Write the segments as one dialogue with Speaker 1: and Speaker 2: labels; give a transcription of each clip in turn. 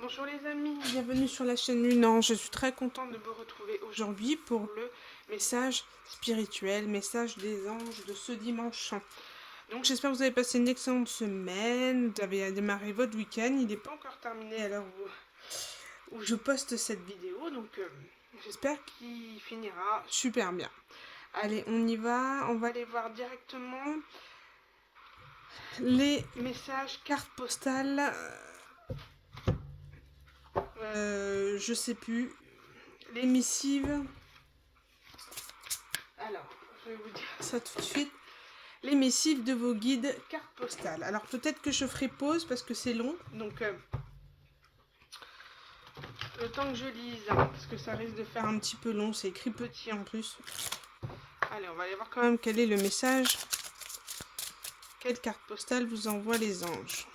Speaker 1: Bonjour les amis, bienvenue sur la chaîne Lunan. Je suis très contente de vous retrouver aujourd'hui pour le message spirituel, message des anges de ce dimanche. Donc j'espère que vous avez passé une excellente semaine, vous avez démarré votre week-end. Il n'est pas encore terminé à l'heure où je poste cette vidéo, donc j'espère qu'il finira super bien. Allez, on y va, on va aller voir directement les messages cartes postales. Je sais plus. Les missives. Alors, je vais vous dire ça tout de suite. Les missives de vos guides cartes postales. Alors peut-être que je ferai pause parce que c'est long. Donc le temps que je lise, parce que ça risque de faire un petit peu long. C'est écrit petit en plus. Allez, on va aller voir quand même quel est le message. Quelle carte postale vous envoient les anges,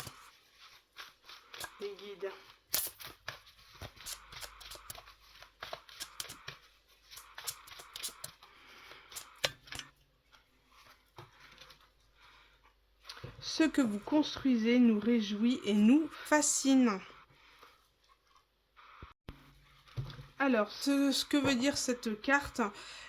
Speaker 1: les guides. Ce que vous construisez nous réjouit et nous fascine. Alors, ce que veut dire cette carte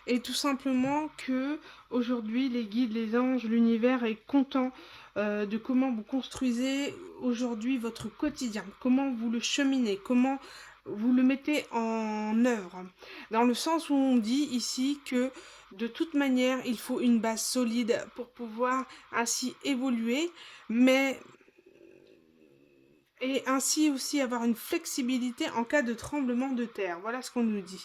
Speaker 1: est tout simplement que aujourd'hui, les guides, les anges, l'univers est content de comment vous construisez aujourd'hui votre quotidien, comment vous le cheminez, comment vous le mettez en œuvre. Dans le sens où on dit ici que de toute manière, il faut une base solide pour pouvoir ainsi évoluer, mais et ainsi aussi avoir une flexibilité en cas de tremblement de terre. Voilà ce qu'on nous dit.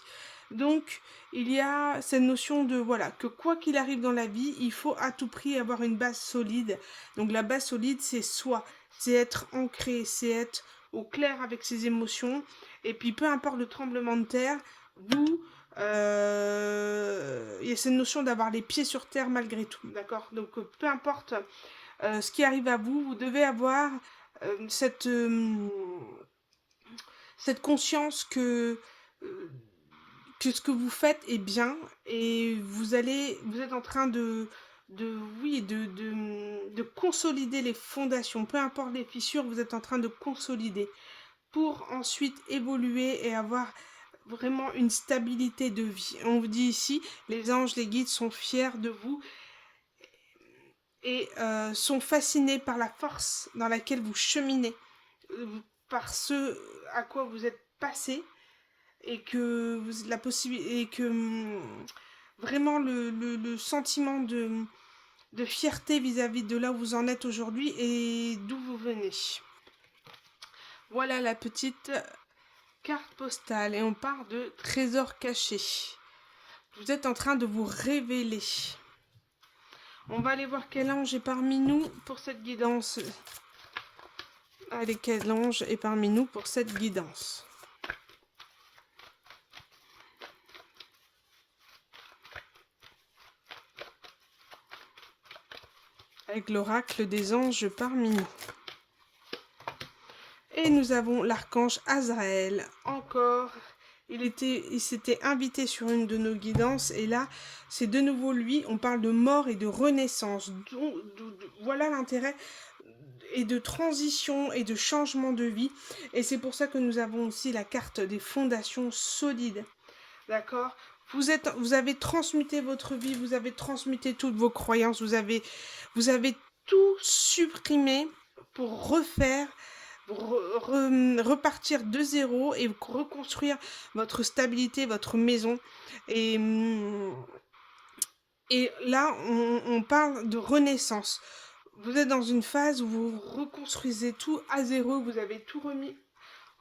Speaker 1: Donc, il y a cette notion de, voilà, que quoi qu'il arrive dans la vie, il faut à tout prix avoir une base solide. Donc, la base solide, c'est soi, c'est être ancré, c'est être au clair avec ses émotions. Et puis, peu importe le tremblement de terre, vous, il y a cette notion d'avoir les pieds sur terre malgré tout, d'accord? Donc, peu importe ce qui arrive à vous, vous devez avoir euh, cette, euh, cette conscience euh, que ce que vous faites est bien et vous êtes en train de consolider les fondations, peu importe les fissures, vous êtes en train de consolider pour ensuite évoluer et avoir vraiment une stabilité de vie. On vous dit ici, les anges, les guides sont fiers de vous et sont fascinés par la force dans laquelle vous cheminez, par ce à quoi vous êtes passé et que vous, la possibilité et que vraiment le sentiment de fierté vis-à-vis de là où vous en êtes aujourd'hui et d'où vous venez. Voilà la petite carte postale et on part de trésors cachés. Vous êtes en train de vous révéler. On va aller voir quel ange est parmi nous pour cette guidance. Allez, quel ange est parmi nous pour cette guidance. Avec l'oracle des anges parmi nous. Et nous avons l'archange Azraël. Encore, il s'était invité sur une de nos guidances et là, c'est de nouveau lui. On parle de mort et de renaissance. Voilà l'intérêt et de transition et de changement de vie. Et c'est pour ça que nous avons aussi la carte des fondations solides. D'accord? Vous avez transmuté votre vie, vous avez transmuté toutes vos croyances, vous avez tout supprimé pour refaire, repartir de zéro et reconstruire votre stabilité, votre maison. Et là, on parle de renaissance. Vous êtes dans une phase où vous reconstruisez tout à zéro, vous avez tout remis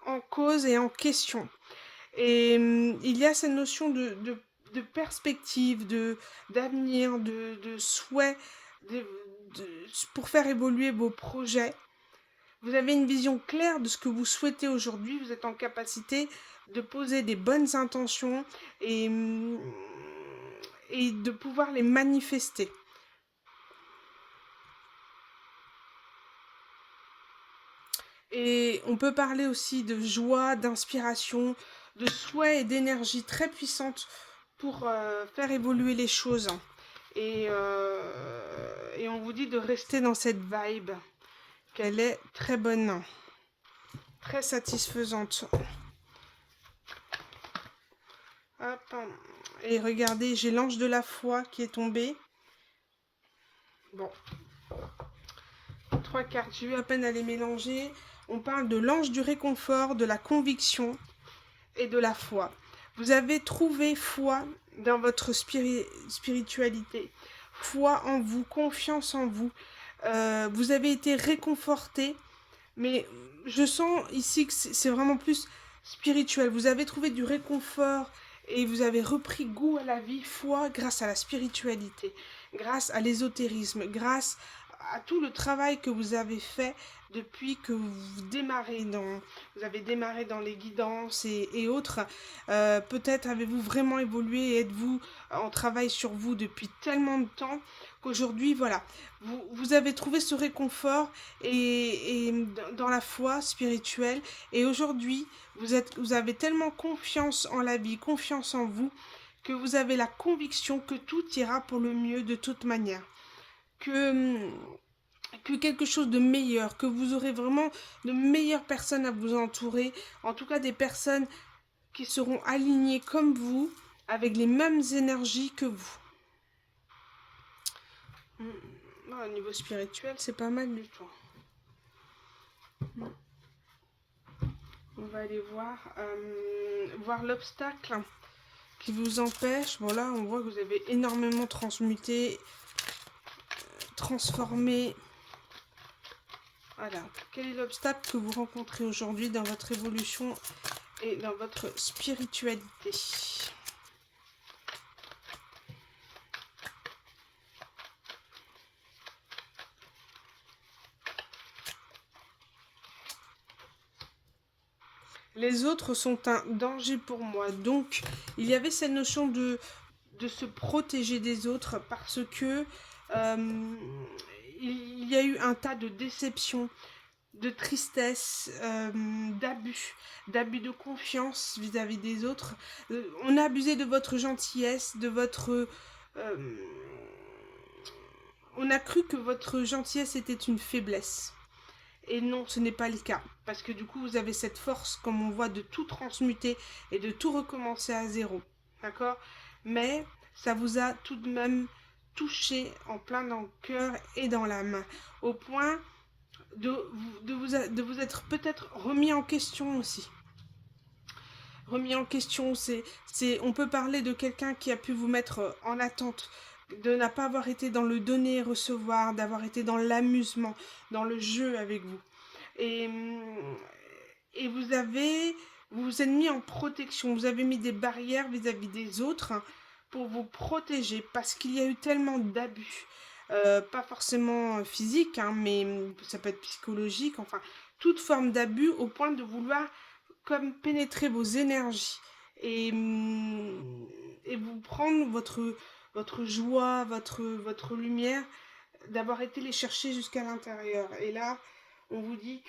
Speaker 1: en cause et en question. Et il y a cette notion de perspective, d'avenir, de souhait, pour faire évoluer vos projets. Vous avez une vision claire de ce que vous souhaitez aujourd'hui. Vous êtes en capacité de poser des bonnes intentions et de pouvoir les manifester. Et on peut parler aussi de joie, d'inspiration, de souhait et d'énergie très puissante pour faire évoluer les choses. Et on vous dit de rester dans cette vibe, qu'elle est très bonne. très satisfaisante. Hop. Et regardez, j'ai l'ange de la foi qui est tombé. Bon. 3 cartes, j'ai eu à peine à les mélanger. On parle de l'ange du réconfort, de la conviction et de la foi. Vous avez trouvé foi dans votre spiritualité, foi en vous, confiance en vous. Vous avez été réconforté, mais je sens ici que c'est vraiment plus spirituel. Vous avez trouvé du réconfort et vous avez repris goût à la vie, foi grâce à la spiritualité, grâce à l'ésotérisme, grâce à tout le travail que vous avez fait depuis que vous avez démarré dans les guidances et autres. Peut-être avez-vous vraiment évolué et êtes-vous en travail sur vous depuis tellement de temps qu'aujourd'hui, voilà, vous avez trouvé ce réconfort et dans la foi spirituelle. Et aujourd'hui, vous avez tellement confiance en la vie, confiance en vous, que vous avez la conviction que tout ira pour le mieux de toute manière. Que quelque chose de meilleur, que vous aurez vraiment de meilleures personnes à vous entourer, en tout cas des personnes qui seront alignées comme vous, avec les mêmes énergies que vous. Au niveau spirituel, c'est pas mal du tout. On va aller voir l'obstacle qui vous empêche. Bon là, on voit que vous avez énormément transmuté, transformé. Voilà. Quel est l'obstacle que vous rencontrez aujourd'hui dans votre évolution et dans votre spiritualité? Les autres sont un danger pour moi. Donc, il y avait cette notion de se protéger des autres parce que il y a eu un tas de déceptions, de tristesse, d'abus de confiance vis-à-vis des autres. On a abusé de votre gentillesse, de votre... on a cru que votre gentillesse était une faiblesse. Et non, ce n'est pas le cas. Parce que du coup, vous avez cette force, comme on voit, de tout transmuter et de tout recommencer à zéro. D'accord? Mais ça vous a tout de même touché en plein dans le cœur et dans l'âme. Au point de vous être peut-être remis en question aussi. Remis en question, on peut parler de quelqu'un qui a pu vous mettre en attente, de n'a pas avoir été dans le donner et recevoir, d'avoir été dans l'amusement, dans le jeu avec vous. Et vous vous êtes mis en protection, vous avez mis des barrières vis-à-vis des autres pour vous protéger parce qu'il y a eu tellement d'abus. Pas forcément physique, hein, mais ça peut être psychologique, enfin, toute forme d'abus au point de vouloir comme pénétrer vos énergies et vous prendre votre joie, votre lumière, d'avoir été les chercher jusqu'à l'intérieur. Et là, on vous dit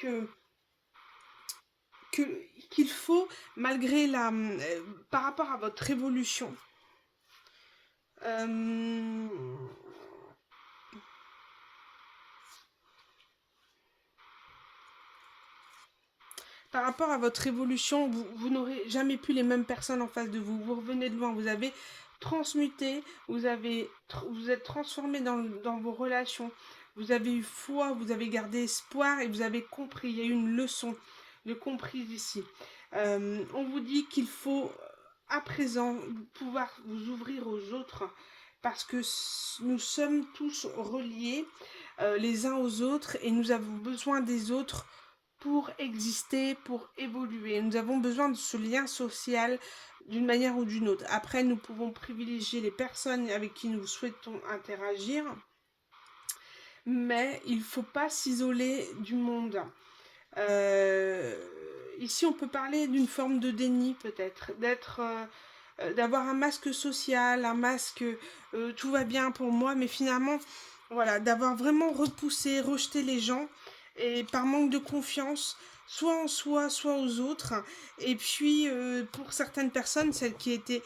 Speaker 1: qu'il faut, malgré par rapport à votre évolution, par rapport à votre évolution, vous n'aurez jamais plus les mêmes personnes en face de vous. Vous revenez de loin, vous avez transmuté, vous êtes transformé dans vos relations. Vous avez eu foi, vous avez gardé espoir et vous avez compris. Il y a eu une leçon de comprise ici. On vous dit qu'il faut à présent pouvoir vous ouvrir aux autres parce que nous sommes tous reliés les uns aux autres et nous avons besoin des autres pour exister, pour évoluer. Nous avons besoin de ce lien social d'une manière ou d'une autre. Après, nous pouvons privilégier les personnes avec qui nous souhaitons interagir, mais il ne faut pas s'isoler du monde. Ici, on peut parler d'une forme de déni, peut-être, d'avoir un masque social, un masque tout va bien pour moi, mais finalement, voilà, d'avoir vraiment repoussé, rejeté les gens, et par manque de confiance, soit en soi, soit aux autres. Et puis, pour certaines personnes, celles qui étaient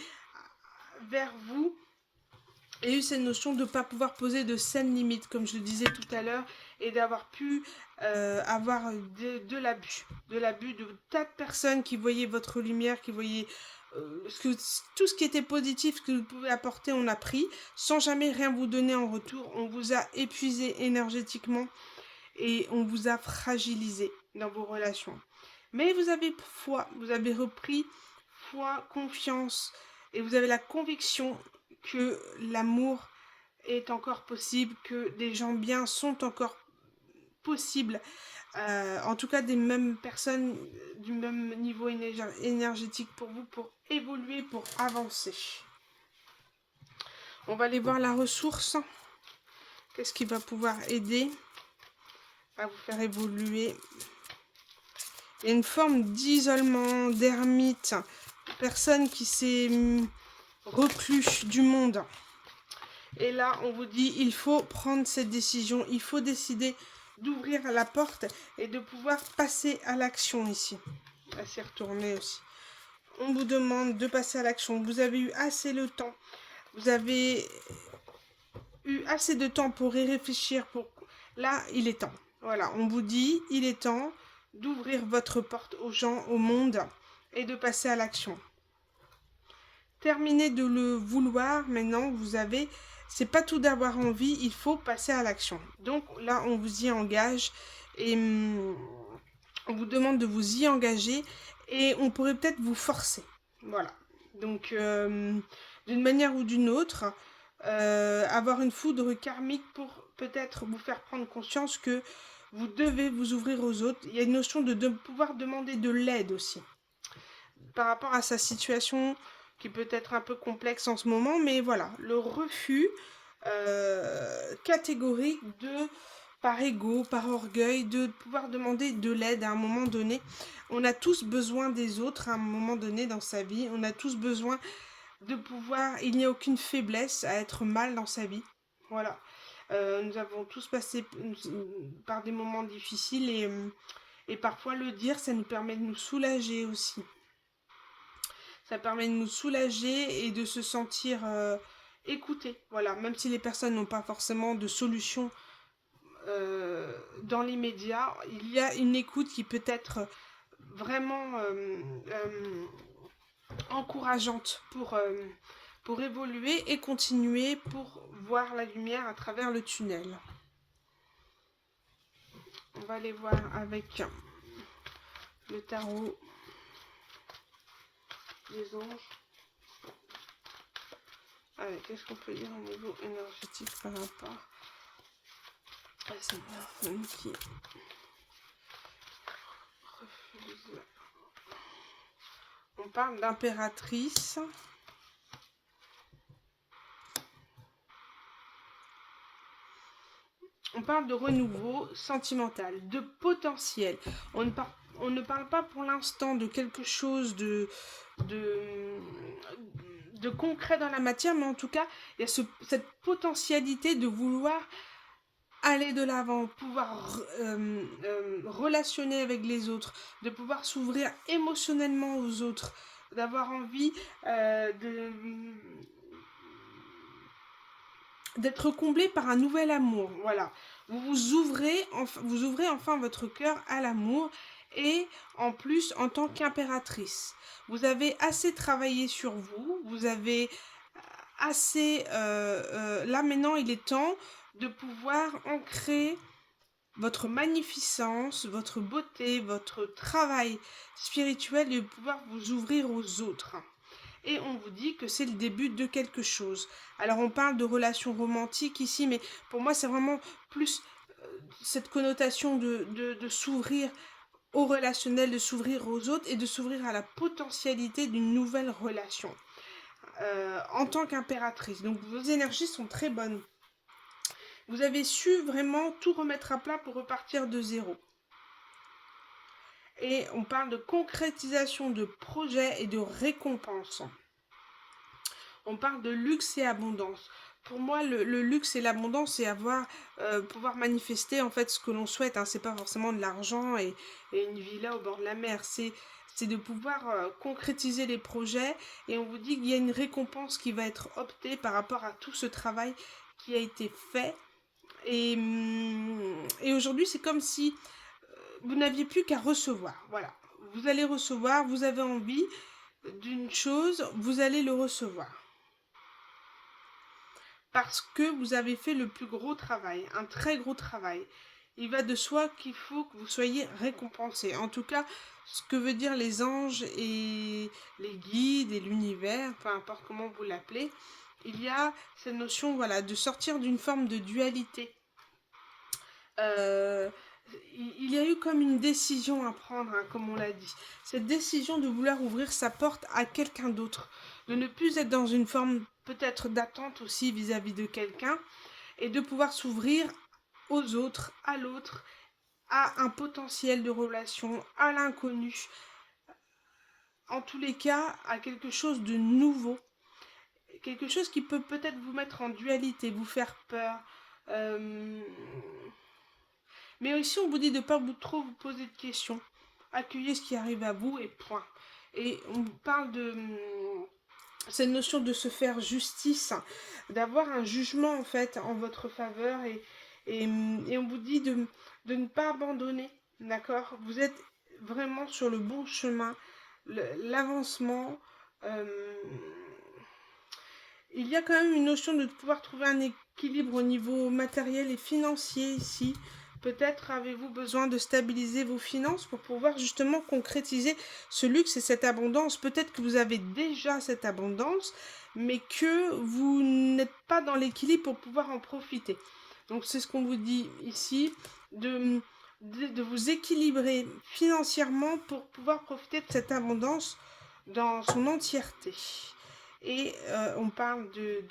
Speaker 1: vers vous, il y a eu cette notion de ne pas pouvoir poser de saines limites, comme je le disais tout à l'heure, et d'avoir pu avoir de l'abus de tas de personnes qui voyaient votre lumière, qui voyaient tout ce qui était positif que vous pouvez apporter, on a pris, sans jamais rien vous donner en retour. On vous a épuisé énergétiquement et on vous a fragilisé dans vos relations. Mais vous avez foi, vous avez repris foi, confiance, et vous avez la conviction que l'amour est encore possible, que des gens bien sont encore possibles, en tout cas des mêmes personnes, du même niveau énergétique pour vous, pour évoluer, pour avancer. On va aller voir la ressource. Qu'est-ce qui va pouvoir aider à vous faire évoluer? Il y a une forme d'isolement, d'ermite, personne qui s'est reclus du monde. Et là, on vous dit, il faut prendre cette décision, il faut décider d'ouvrir la porte et de pouvoir passer à l'action ici. Elle s'est retournée aussi. On vous demande de passer à l'action. Vous avez eu assez de temps. Vous avez eu assez de temps pour y réfléchir. Là, il est temps. Voilà, on vous dit, il est temps d'ouvrir votre porte aux gens, au monde, et de passer à l'action. Terminez de le vouloir, maintenant vous avez, c'est pas tout d'avoir envie, il faut passer à l'action. Donc là on vous y engage et on vous demande de vous y engager et on pourrait peut-être vous forcer. Voilà, donc d'une manière ou d'une autre, avoir une foudre karmique pour peut-être vous faire prendre conscience que vous devez vous ouvrir aux autres. Il y a une notion de pouvoir demander de l'aide aussi. Par rapport à sa situation qui peut être un peu complexe en ce moment, mais voilà, le refus catégorique par ego, par orgueil, de pouvoir demander de l'aide à un moment donné. On a tous besoin des autres à un moment donné dans sa vie, on a tous besoin de pouvoir, il n'y a aucune faiblesse à être mal dans sa vie, voilà. Nous avons tous passé par des moments difficiles et parfois le dire, ça nous permet de nous soulager aussi. Ça permet de nous soulager et de se sentir écoutés. Voilà, même si les personnes n'ont pas forcément de solution dans l'immédiat, il y a une écoute qui peut être vraiment encourageante pour évoluer et continuer pour voir la lumière à travers le tunnel. On va aller voir avec le tarot des anges. Allez, qu'est-ce qu'on peut dire au niveau énergétique par rapport à cette personne qui refuse? On parle d'impératrice. On parle de renouveau sentimental, de potentiel. On ne parle pas pour l'instant de quelque chose de concret dans la matière, mais en tout cas, il y a cette potentialité de vouloir aller de l'avant, pouvoir relationner avec les autres, de pouvoir s'ouvrir émotionnellement aux autres, d'avoir envie d'être comblé par un nouvel amour. Voilà, vous ouvrez enfin votre cœur à l'amour. Et en plus, en tant qu'impératrice, vous avez assez travaillé sur vous, vous avez assez... là maintenant, il est temps de pouvoir ancrer votre magnificence, votre beauté, votre travail spirituel et de pouvoir vous ouvrir aux autres. Et on vous dit que c'est le début de quelque chose. Alors on parle de relations romantiques ici, mais pour moi c'est vraiment plus cette connotation de s'ouvrir au relationnel, de s'ouvrir aux autres et de s'ouvrir à la potentialité d'une nouvelle relation. En tant qu'impératrice. Donc vos énergies sont très bonnes. Vous avez su vraiment tout remettre à plat pour repartir de zéro. Et on parle de concrétisation de projets et de récompenses. On parle de luxe et abondance. Pour moi, le luxe et l'abondance, c'est pouvoir manifester en fait ce que l'on souhaite. C'est pas forcément de l'argent et une villa au bord de la mer. C'est de pouvoir concrétiser les projets. Et on vous dit qu'il y a une récompense qui va être optée par rapport à tout ce travail qui a été fait. Et aujourd'hui, c'est comme si vous n'aviez plus qu'à recevoir. Voilà. Vous allez recevoir, vous avez envie d'une chose, vous allez le recevoir. Parce que vous avez fait le plus gros travail, un très gros travail. Il va de soi qu'il faut que vous soyez récompensé. En tout cas, ce que veut dire les anges et les guides et l'univers, peu importe comment vous l'appelez, il y a cette notion, voilà, de sortir d'une forme de dualité. Euh, il y a eu comme une décision à prendre, hein, comme on l'a dit. Cette décision de vouloir ouvrir sa porte à quelqu'un d'autre, de ne plus être dans une forme peut-être d'attente aussi vis-à-vis de quelqu'un, et de pouvoir s'ouvrir aux autres, à l'autre, à un potentiel de relation, à l'inconnu, en tous les cas, à quelque chose de nouveau, quelque chose qui peut peut-être vous mettre en dualité, vous faire peur. Euh, Mais aussi, on vous dit de ne pas trop vous poser de questions. Accueillez ce qui arrive à vous et point. Et on parle de cette notion de se faire justice, d'avoir un jugement en fait en votre faveur et on vous dit de ne pas abandonner, d'accord? Vous êtes vraiment sur le bon chemin, l'avancement. euh, il y a quand même une notion de pouvoir trouver un équilibre au niveau matériel et financier ici. Peut-être avez-vous besoin de stabiliser vos finances pour pouvoir justement concrétiser ce luxe et cette abondance. Peut-être que vous avez déjà cette abondance, mais que vous n'êtes pas dans l'équilibre pour pouvoir en profiter. Donc c'est ce qu'on vous dit ici, de vous équilibrer financièrement pour pouvoir profiter de cette abondance dans son entièreté. Et on parle de,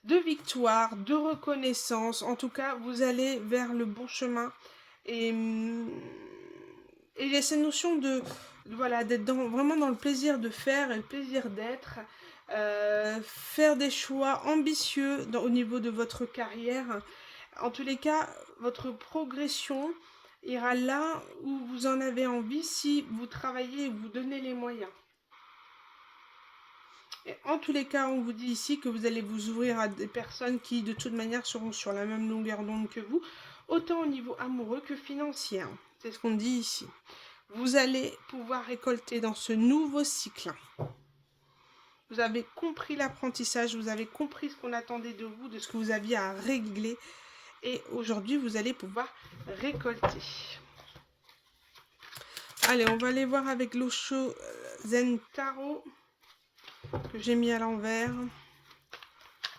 Speaker 1: de victoire, de reconnaissance. En tout cas, vous allez vers le bon chemin. Et il y a cette notion voilà, d'être vraiment dans le plaisir de faire et le plaisir d'être. Faire des choix ambitieux au niveau de votre carrière. En tous les cas, votre progression ira là où vous en avez envie si vous travaillez et vous donnez les moyens. Et en tous les cas, on vous dit ici que vous allez vous ouvrir à des personnes qui, de toute manière, seront sur la même longueur d'onde que vous, autant au niveau amoureux que financier. C'est ce qu'on dit ici. Vous allez pouvoir récolter dans ce nouveau cycle. Vous avez compris l'apprentissage, vous avez compris ce qu'on attendait de vous, de ce que vous aviez à régler. Et aujourd'hui, vous allez pouvoir récolter. Allez, on va aller voir avec l'Osho Zen Tarot que j'ai mis à l'envers.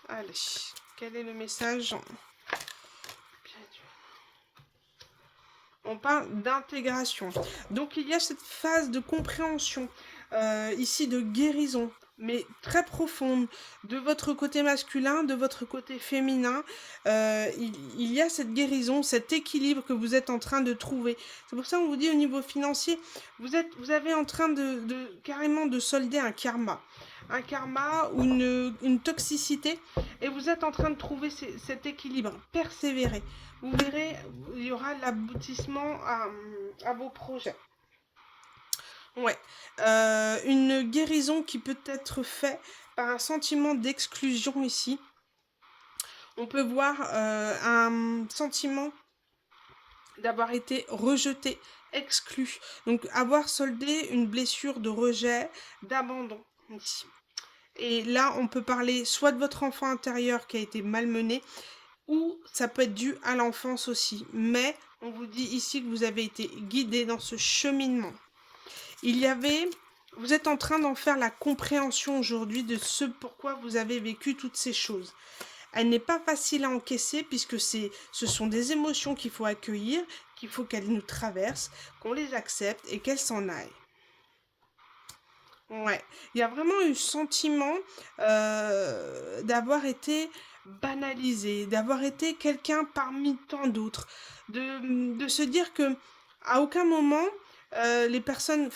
Speaker 1: Allez, quel est le message? On parle d'intégration. Donc il y a cette phase de compréhension, ici de guérison, mais très profonde, de votre côté masculin, de votre côté féminin. Il y a cette guérison, cet équilibre que vous êtes en train de trouver. C'est pour ça qu'on vous dit au niveau financier, vous avez en train de carrément de solder un karma. Un karma ou une toxicité, et vous êtes en train de trouver cet équilibre. Persévérez. Vous verrez, il y aura l'aboutissement à vos projets. Ouais. Une guérison qui peut être faite par un sentiment d'exclusion ici. On peut voir un sentiment d'avoir été rejeté, exclu. Donc avoir soldé une blessure de rejet, d'abandon ici. Et là, on peut parler soit de votre enfant intérieur qui a été malmené, ou ça peut être dû à l'enfance aussi. Mais on vous dit ici que vous avez été guidé dans ce cheminement. Vous êtes en train d'en faire la compréhension aujourd'hui de ce pourquoi vous avez vécu toutes ces choses. Elle n'est pas facile à encaisser puisque ce sont des émotions qu'il faut accueillir, qu'il faut qu'elles nous traversent, qu'on les accepte et qu'elles s'en aillent. Ouais, il y a vraiment eu sentiment d'avoir été banalisé, d'avoir été quelqu'un parmi tant d'autres, de se dire que à aucun moment les personnes,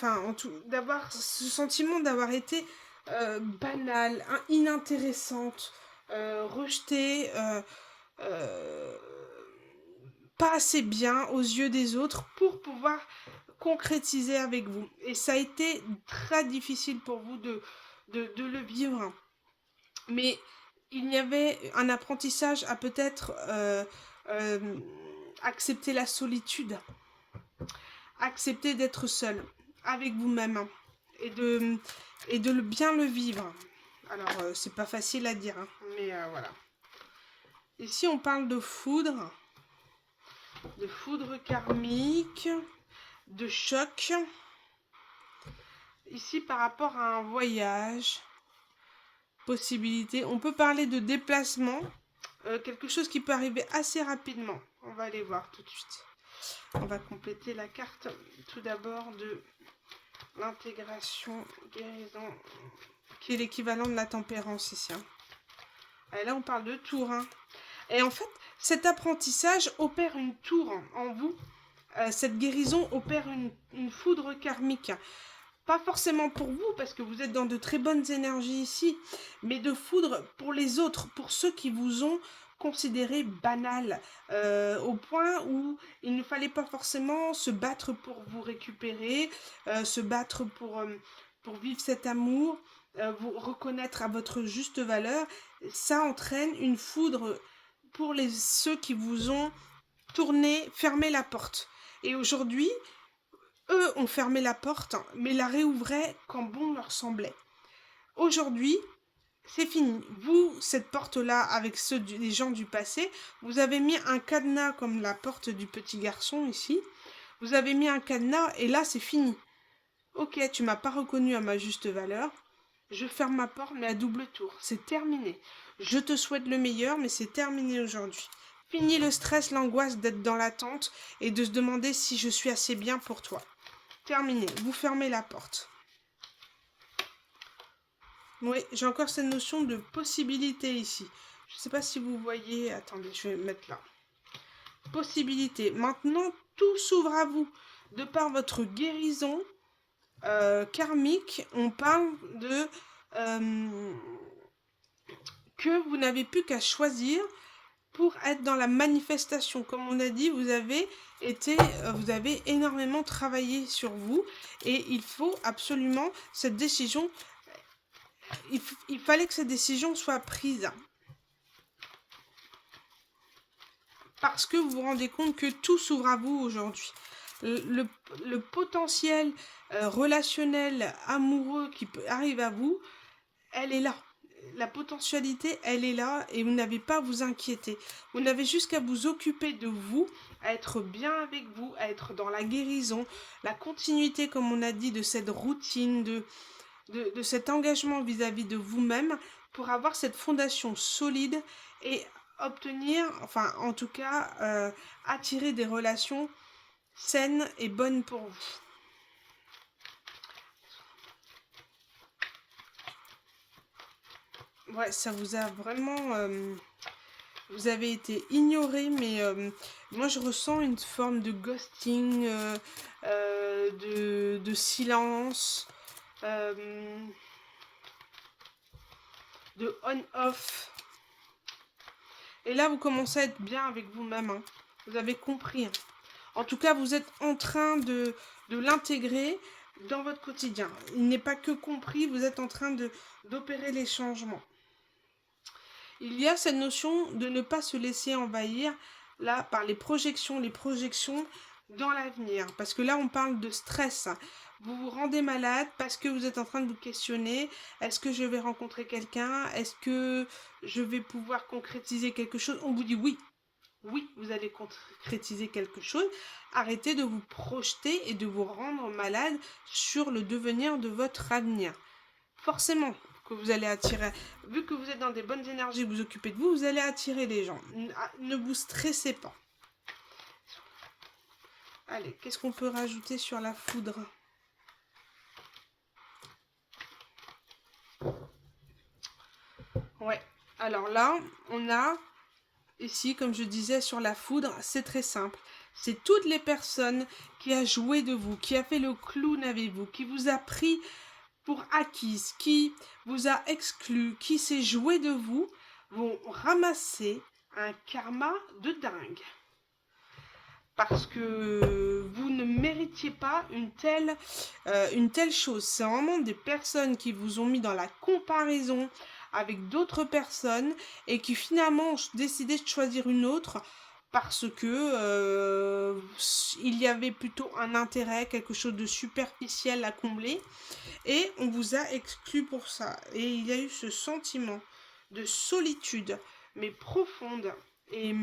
Speaker 1: d'avoir ce sentiment d'avoir été banale, inintéressante, rejetée, euh, pas assez bien aux yeux des autres pour pouvoir concrétiser avec vous. Et ça a été très difficile pour vous de le vivre. Mais il y avait un apprentissage à peut-être accepter la solitude, accepter d'être seul avec vous-même et de bien le vivre. Alors, c'est pas facile à dire, hein, mais voilà. Ici, on parle de foudre karmique, de choc. Ici, par rapport à un voyage, possibilité, on peut parler de déplacement, quelque chose qui peut arriver assez rapidement. On va aller voir tout de suite. On va compléter la carte tout d'abord de l'intégration guérison, qui est l'équivalent de la tempérance ici. Hein. Et là, on parle de tour. Hein. Et en fait, cet apprentissage opère une tour en vous. Cette guérison opère une foudre karmique. Pas forcément pour vous, parce que vous êtes dans de très bonnes énergies ici, mais de foudre pour les autres, pour ceux qui vous ont considéré banal, au point où il ne fallait pas forcément se battre pour vous récupérer, se battre pour vivre cet amour, vous reconnaître à votre juste valeur. Ça entraîne une foudre pour ceux qui vous ont fermé la porte. Et aujourd'hui, eux ont fermé la porte, mais la réouvraient quand bon leur semblait. Aujourd'hui, c'est fini. Vous, cette porte-là, avec les gens du passé, vous avez mis un cadenas comme la porte du petit garçon ici. Vous avez mis un cadenas et là, c'est fini. Ok, tu m'as pas reconnu à ma juste valeur. Je ferme ma porte, mais à double tour. C'est terminé. Je te souhaite le meilleur, mais c'est terminé aujourd'hui. Fini le stress, l'angoisse d'être dans l'attente et de se demander si je suis assez bien pour toi. Terminé. Vous fermez la porte. Oui, j'ai encore cette notion de possibilité ici. Je ne sais pas si vous voyez. Attendez, je vais mettre là. Possibilité. Maintenant, tout s'ouvre à vous. De par votre guérison karmique, on parle de que vous n'avez plus qu'à choisir pour être dans la manifestation. Comme on a dit, vous avez énormément travaillé sur vous et il faut absolument cette décision. Il fallait que cette décision soit prise. Parce que vous vous rendez compte que tout s'ouvre à vous aujourd'hui. Le potentiel relationnel, amoureux qui arrive à vous, elle est là. La potentialité, elle est là et vous n'avez pas à vous inquiéter. Vous n'avez juste qu'à vous occuper de vous, à être bien avec vous, à être dans la guérison, la continuité, comme on a dit, de cette routine, de cet engagement vis-à-vis de vous-même pour avoir cette fondation solide et obtenir, enfin en tout cas, attirer des relations saines et bonnes pour vous. Ouais, ça vous a vraiment... vous avez été ignoré, mais moi je ressens une forme de ghosting, de silence, de on-off. Et là, vous commencez à être bien avec vous-même. Hein. Vous avez compris. Hein. En tout cas, vous êtes en train de l'intégrer dans votre quotidien. Il n'est pas que compris, vous êtes en train d'opérer les changements. Il y a cette notion de ne pas se laisser envahir là par les projections dans l'avenir. Parce que là, on parle de stress. Vous vous rendez malade parce que vous êtes en train de vous questionner. Est-ce que je vais rencontrer quelqu'un? Est-ce que je vais pouvoir concrétiser quelque chose? On vous dit oui. Oui, vous allez concrétiser quelque chose. Arrêtez de vous projeter et de vous rendre malade sur le devenir de votre avenir. Forcément que vous allez attirer, vu que vous êtes dans des bonnes énergies, vous occupez de vous, vous allez attirer les gens. Ne vous stressez pas. Allez, qu'est-ce qu'on peut rajouter sur la foudre? Ouais, alors là, on a ici, comme je disais, sur la foudre, c'est très simple. C'est toutes les personnes qui a joué de vous, qui a fait le clown avec vous, qui vous a pris pour acquise, qui vous a exclu, qui s'est joué de vous, vont ramasser un karma de dingue. Parce que vous ne méritiez pas une telle chose. C'est vraiment des personnes qui vous ont mis dans la comparaison avec d'autres personnes et qui finalement ont décidé de choisir une autre parce que il y avait plutôt un intérêt, quelque chose de superficiel à combler, et on vous a exclu pour ça. Et il y a eu ce sentiment de solitude, mais profonde et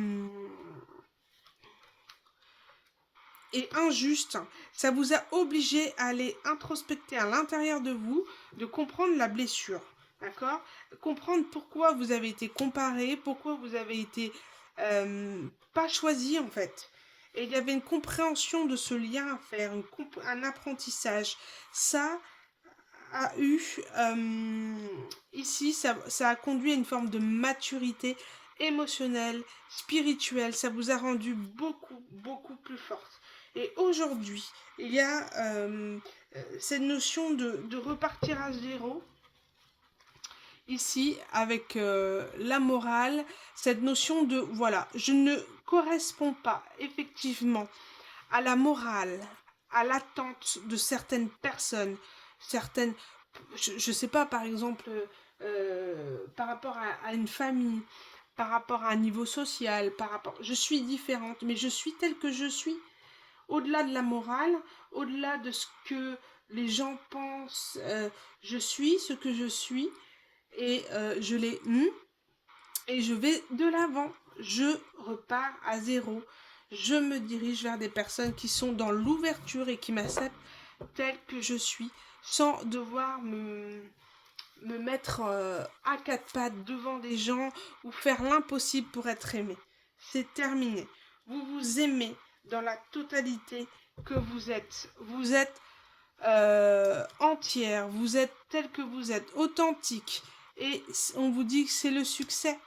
Speaker 1: injuste. Ça vous a obligé à aller introspecter à l'intérieur de vous, de comprendre la blessure. D'accord? Comprendre pourquoi vous avez été comparé, pourquoi vous avez été pas choisi en fait. Et il y avait une compréhension de ce lien à faire, un apprentissage. Ça a eu, ici, ça a conduit à une forme de maturité émotionnelle, spirituelle. Ça vous a rendu beaucoup, beaucoup plus forte. Et aujourd'hui, il y a cette notion de repartir à zéro, ici, avec la morale, cette notion de, voilà, je ne corresponds pas effectivement à la morale, à l'attente de certaines personnes, certaines, je sais pas, par exemple, par rapport à une famille, par rapport à un niveau social, par rapport, je suis différente, mais je suis telle que je suis, au-delà de la morale, au-delà de ce que les gens pensent, je suis ce que je suis, et je l'ai et je vais de l'avant. Je repars à zéro. Je me dirige vers des personnes qui sont dans l'ouverture et qui m'acceptent telle que je suis, sans devoir me mettre à quatre pattes devant des gens ou faire l'impossible pour être aimé. C'est terminé. Vous vous aimez dans la totalité que vous êtes. Vous êtes entière, vous êtes tel que vous êtes, authentique. Et on vous dit que c'est le succès.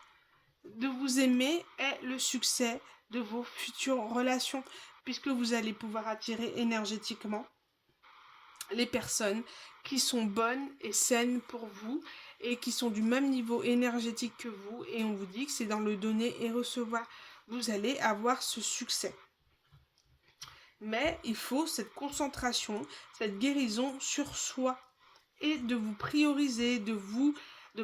Speaker 1: De vous aimer est le succès de vos futures relations, puisque vous allez pouvoir attirer énergétiquement les personnes qui sont bonnes et saines pour vous et qui sont du même niveau énergétique que vous, et on vous dit que c'est dans le donner et recevoir. Vous allez avoir ce succès. Mais il faut cette concentration, cette guérison sur soi et de vous prioriser, de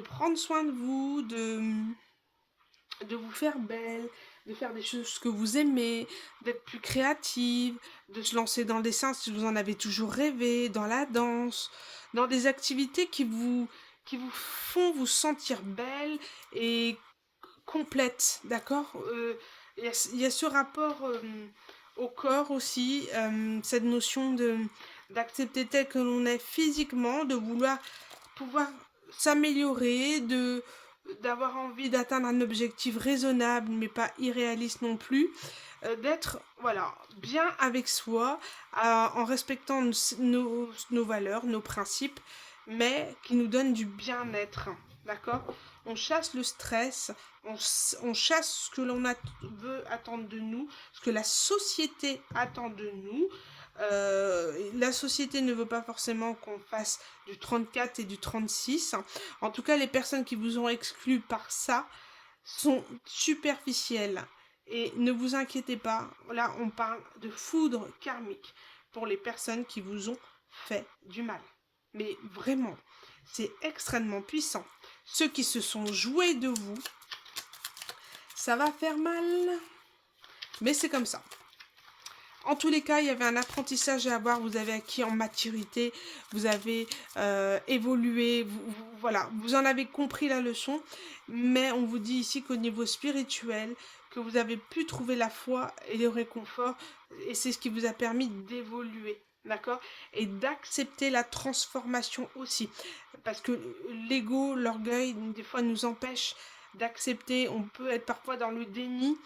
Speaker 1: prendre soin de vous, de vous faire belle, de faire des choses que vous aimez, d'être plus créative, de se lancer dans le dessin si vous en avez toujours rêvé, dans la danse, dans des activités qui vous font vous sentir belle et complète, d'accord. Il y a ce rapport au corps aussi, cette notion d'accepter tel que l'on est physiquement, de vouloir pouvoir s'améliorer, d'avoir envie d'atteindre un objectif raisonnable mais pas irréaliste non plus, d'être voilà bien avec soi, en respectant nos valeurs, nos principes, mais qui nous donnent du bien-être, d'accord. On chasse le stress, on chasse ce que l'on veut attendre de nous, ce que la société attend de nous. La société ne veut pas forcément qu'on fasse du 34 et du 36. En tout cas, les personnes qui vous ont exclu par ça sont superficielles. Et ne vous inquiétez pas, là on parle de foudre karmique pour les personnes qui vous ont fait du mal. Mais vraiment, c'est extrêmement puissant. Ceux qui se sont joués de vous, ça va faire mal. Mais c'est comme ça. En tous les cas, il y avait un apprentissage à avoir, vous avez acquis en maturité, vous avez évolué, voilà, vous en avez compris la leçon, mais on vous dit ici qu'au niveau spirituel, que vous avez pu trouver la foi et le réconfort, et c'est ce qui vous a permis d'évoluer, d'accord, et d'accepter la transformation aussi, parce que l'ego, l'orgueil, des fois nous empêche d'accepter, on peut être parfois dans le déni,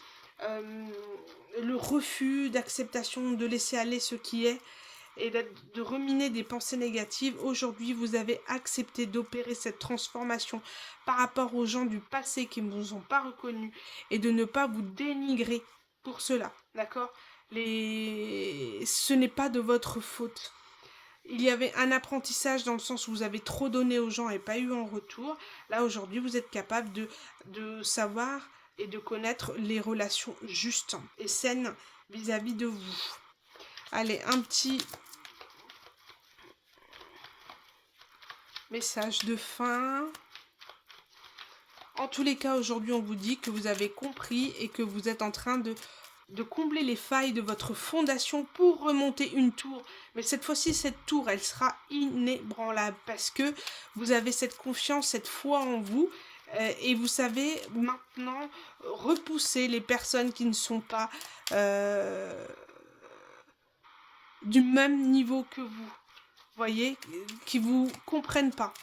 Speaker 1: le refus d'acceptation, de laisser aller ce qui est et de ruminer des pensées négatives. Aujourd'hui, vous avez accepté d'opérer cette transformation par rapport aux gens du passé qui ne vous ont pas reconnu et de ne pas vous dénigrer pour cela, d'accord. Ce n'est pas de votre faute. Il y avait un apprentissage dans le sens où vous avez trop donné aux gens et pas eu en retour. Là, aujourd'hui, vous êtes capable de savoir et de connaître les relations justes et saines vis-à-vis de vous. Allez, un petit message de fin. En tous les cas, aujourd'hui, on vous dit que vous avez compris et que vous êtes en train de combler les failles de votre fondation pour remonter une tour. Mais cette fois-ci, cette tour, elle sera inébranlable parce que vous avez cette confiance, cette foi en vous. Et vous savez maintenant repousser les personnes qui ne sont pas du même niveau que vous. Voyez, qui vous comprennent pas,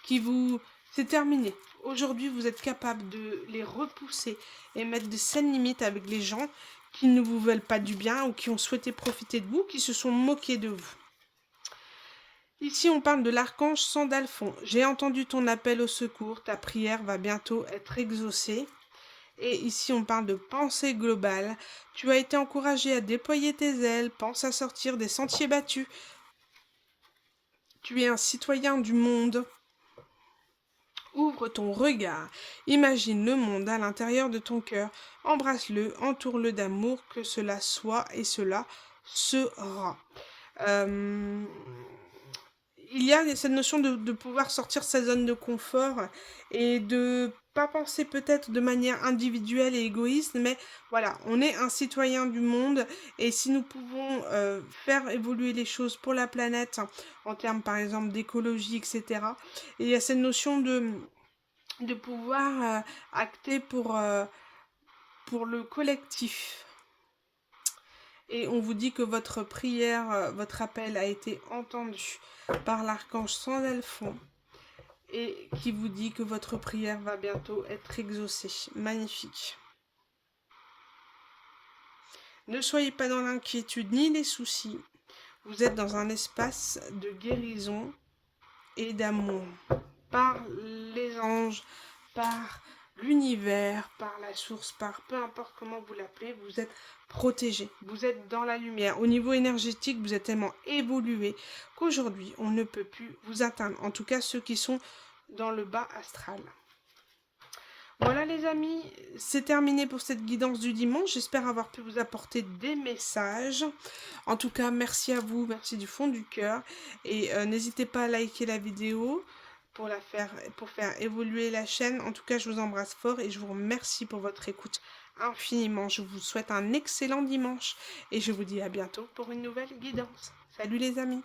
Speaker 1: qui vous... C'est terminé. Aujourd'hui, vous êtes capable de les repousser et mettre de saines limites avec les gens qui ne vous veulent pas du bien ou qui ont souhaité profiter de vous, qui se sont moqués de vous. Ici, on parle de l'archange Sandalphon. J'ai entendu ton appel au secours, ta prière va bientôt être exaucée. Et ici, on parle de pensée globale. Tu as été encouragé à déployer tes ailes, pense à sortir des sentiers battus. Tu es un citoyen du monde. Ouvre ton regard, imagine le monde à l'intérieur de ton cœur, embrasse-le, entoure-le d'amour, que cela soit et cela sera. Il y a cette notion de pouvoir sortir de sa zone de confort et de pas penser peut-être de manière individuelle et égoïste, mais voilà, on est un citoyen du monde et si nous pouvons faire évoluer les choses pour la planète en termes par exemple d'écologie, etc. Et il y a cette notion de pouvoir acter pour le collectif. Et on vous dit que votre prière, votre appel a été entendu par l'archange Sandalphon et qui vous dit que votre prière va bientôt être exaucée. Magnifique. Ne soyez pas dans l'inquiétude ni les soucis. Vous êtes dans un espace de guérison et d'amour par les anges, par l'univers, par la source, par peu importe comment vous l'appelez, vous êtes protégé, vous êtes dans la lumière. Au niveau énergétique, vous êtes tellement évolué qu'aujourd'hui, on ne peut plus vous atteindre. En tout cas, ceux qui sont dans le bas astral. Voilà les amis, c'est terminé pour cette guidance du dimanche. J'espère avoir pu vous apporter des messages. En tout cas, merci à vous, merci du fond du cœur. Et n'hésitez pas à liker la vidéo pour faire évoluer la chaîne. En tout cas, je vous embrasse fort et je vous remercie pour votre écoute infiniment. Je vous souhaite un excellent dimanche et je vous dis à bientôt pour une nouvelle guidance. Salut les amis!